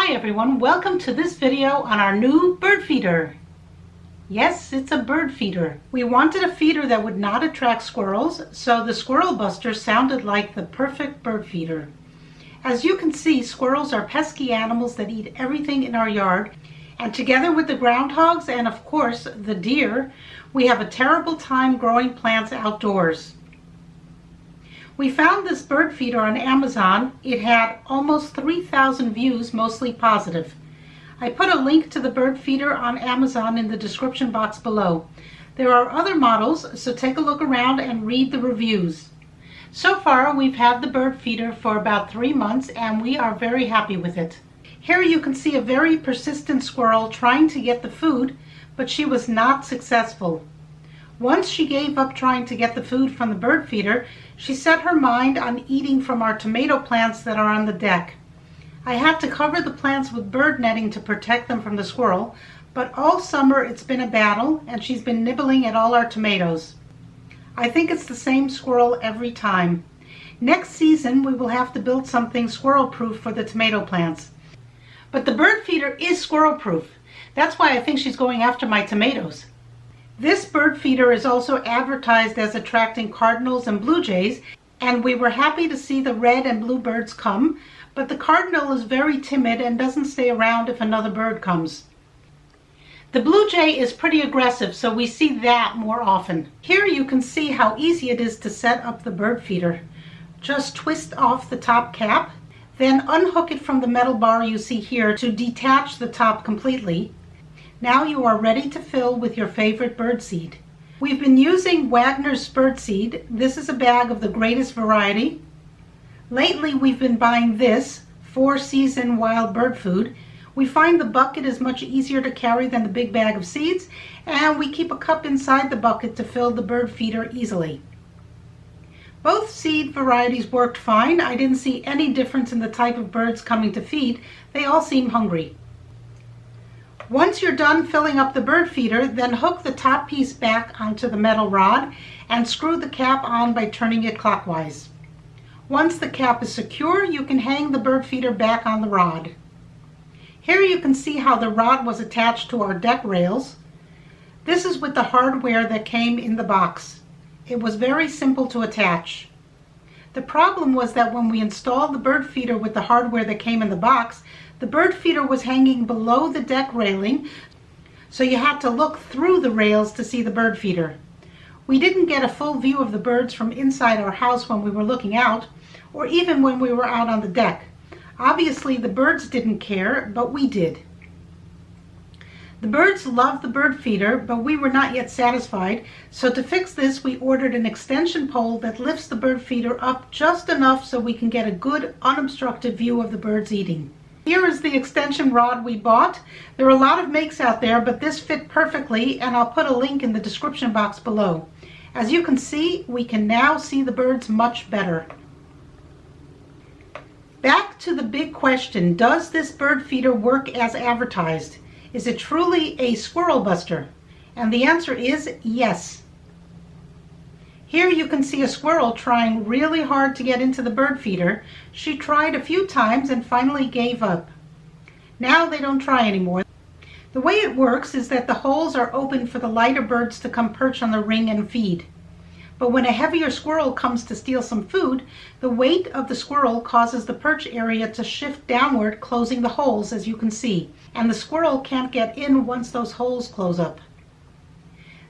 Hi everyone, welcome to this video on our new bird feeder. Yes, it's a bird feeder. We wanted a feeder that would not attract squirrels, so the Squirrel Buster sounded like the perfect bird feeder. As you can see, squirrels are pesky animals that eat everything in our yard, and together with the groundhogs and of course the deer, we have a terrible time growing plants outdoors. We found this bird feeder on Amazon. It had almost 3,000 views, mostly positive. I put a link to the bird feeder on Amazon in the description box below. There are other models, so take a look around and read the reviews. So far, we've had the bird feeder for about 3 months and we are very happy with it. Here you can see a very persistent squirrel trying to get the food, but she was not successful. Once she gave up trying to get the food from the bird feeder, she set her mind on eating from our tomato plants that are on the deck. I had to cover the plants with bird netting to protect them from the squirrel, but all summer it's been a battle and she's been nibbling at all our tomatoes. I think it's the same squirrel every time. Next season we will have to build something squirrel-proof for the tomato plants. But the bird feeder is squirrel-proof. That's why I think she's going after my tomatoes. This bird feeder is also advertised as attracting cardinals and blue jays, and we were happy to see the red and blue birds come, but the cardinal is very timid and doesn't stay around if another bird comes. The blue jay is pretty aggressive, so we see that more often. Here you can see how easy it is to set up the bird feeder. Just twist off the top cap, then unhook it from the metal bar you see here to detach the top completely. Now you are ready to fill with your favorite bird seed. We've been using Wagner's bird seed. This is a bag of the greatest variety. Lately we've been buying this 4-season wild bird food. We find the bucket is much easier to carry than the big bag of seeds, and we keep a cup inside the bucket to fill the bird feeder easily. Both seed varieties worked fine. I didn't see any difference in the type of birds coming to feed. They all seem hungry. Once you're done filling up the bird feeder, then hook the top piece back onto the metal rod and screw the cap on by turning it clockwise. Once the cap is secure, you can hang the bird feeder back on the rod. Here you can see how the rod was attached to our deck rails. This is with the hardware that came in the box. It was very simple to attach. The problem was that when we installed the bird feeder with the hardware that came in the box, the bird feeder was hanging below the deck railing, so you had to look through the rails to see the bird feeder. We didn't get a full view of the birds from inside our house when we were looking out, or even when we were out on the deck. Obviously the birds didn't care, but we did. The birds loved the bird feeder, but we were not yet satisfied, so to fix this we ordered an extension pole that lifts the bird feeder up just enough so we can get a good unobstructed view of the birds eating. Here is the extension rod we bought. There are a lot of makes out there, but this fit perfectly, and I'll put a link in the description box below. As you can see, we can now see the birds much better. Back to the big question, does this bird feeder work as advertised? Is it truly a squirrel buster? And the answer is yes. Here you can see a squirrel trying really hard to get into the bird feeder. She tried a few times and finally gave up. Now they don't try anymore. The way it works is that the holes are open for the lighter birds to come perch on the ring and feed. But when a heavier squirrel comes to steal some food, the weight of the squirrel causes the perch area to shift downward, closing the holes, as you can see. And the squirrel can't get in once those holes close up.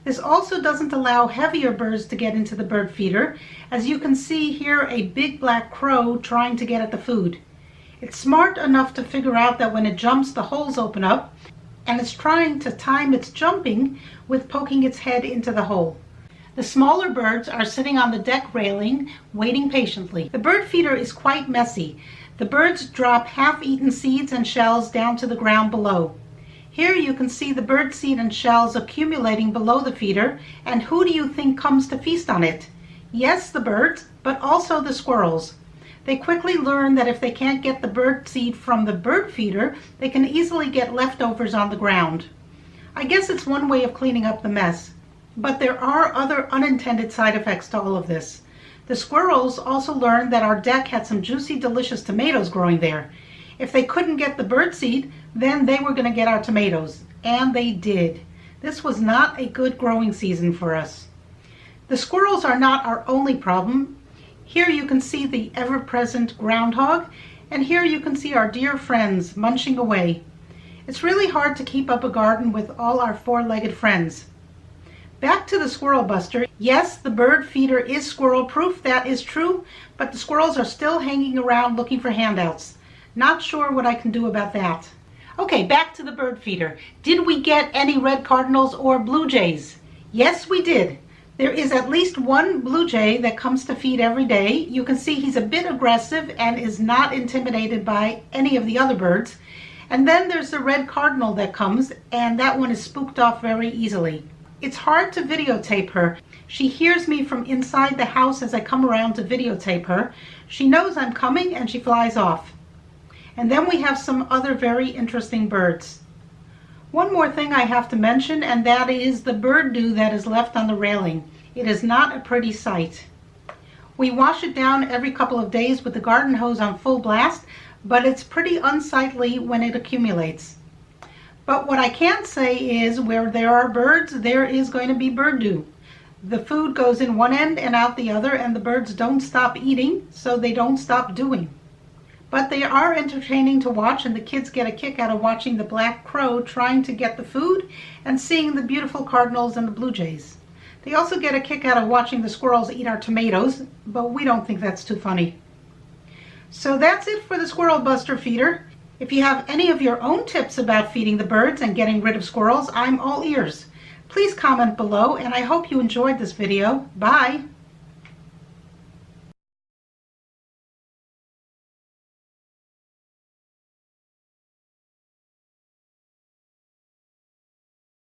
This also doesn't allow heavier birds to get into the bird feeder. As you can see here, a big black crow trying to get at the food. It's smart enough to figure out that when it jumps, the holes open up, and it's trying to time its jumping with poking its head into the hole. The smaller birds are sitting on the deck railing, waiting patiently. The bird feeder is quite messy. The birds drop half-eaten seeds and shells down to the ground below. Here you can see the bird seed and shells accumulating below the feeder, and who do you think comes to feast on it? Yes, the birds, but also the squirrels. They quickly learn that if they can't get the bird seed from the bird feeder, they can easily get leftovers on the ground. I guess it's one way of cleaning up the mess. But there are other unintended side effects to all of this. The squirrels also learned that our deck had some juicy, delicious tomatoes growing there. If they couldn't get the bird seed, then they were going to get our tomatoes, and they did. This was not a good growing season for us. The squirrels are not our only problem. Here you can see the ever-present groundhog, and here you can see our dear friends munching away. It's really hard to keep up a garden with all our four-legged friends. Back to the squirrel buster. Yes, the bird feeder is squirrel proof, that is true, but the squirrels are still hanging around looking for handouts. Not sure what I can do about that. Okay, back to the bird feeder. Did we get any red cardinals or blue jays? Yes, we did. There is at least one blue jay that comes to feed every day. You can see he's a bit aggressive and is not intimidated by any of the other birds. And then there's the red cardinal that comes, and that one is spooked off very easily. It's hard to videotape her. She hears me from inside the house as I come around to videotape her. She knows I'm coming and she flies off. And then we have some other very interesting birds. One more thing I have to mention, and that is the bird dew that is left on the railing. It is not a pretty sight. We wash it down every couple of days with the garden hose on full blast, but it's pretty unsightly when it accumulates. But what I can say is where there are birds, there is going to be bird dew. The food goes in one end and out the other, and the birds don't stop eating, so they don't stop doing. But they are entertaining to watch, and the kids get a kick out of watching the black crow trying to get the food and seeing the beautiful cardinals and the blue jays. They also get a kick out of watching the squirrels eat our tomatoes, but we don't think that's too funny. So that's it for the Squirrel Buster feeder. If you have any of your own tips about feeding the birds and getting rid of squirrels, I'm all ears. Please comment below, and I hope you enjoyed this video. Bye!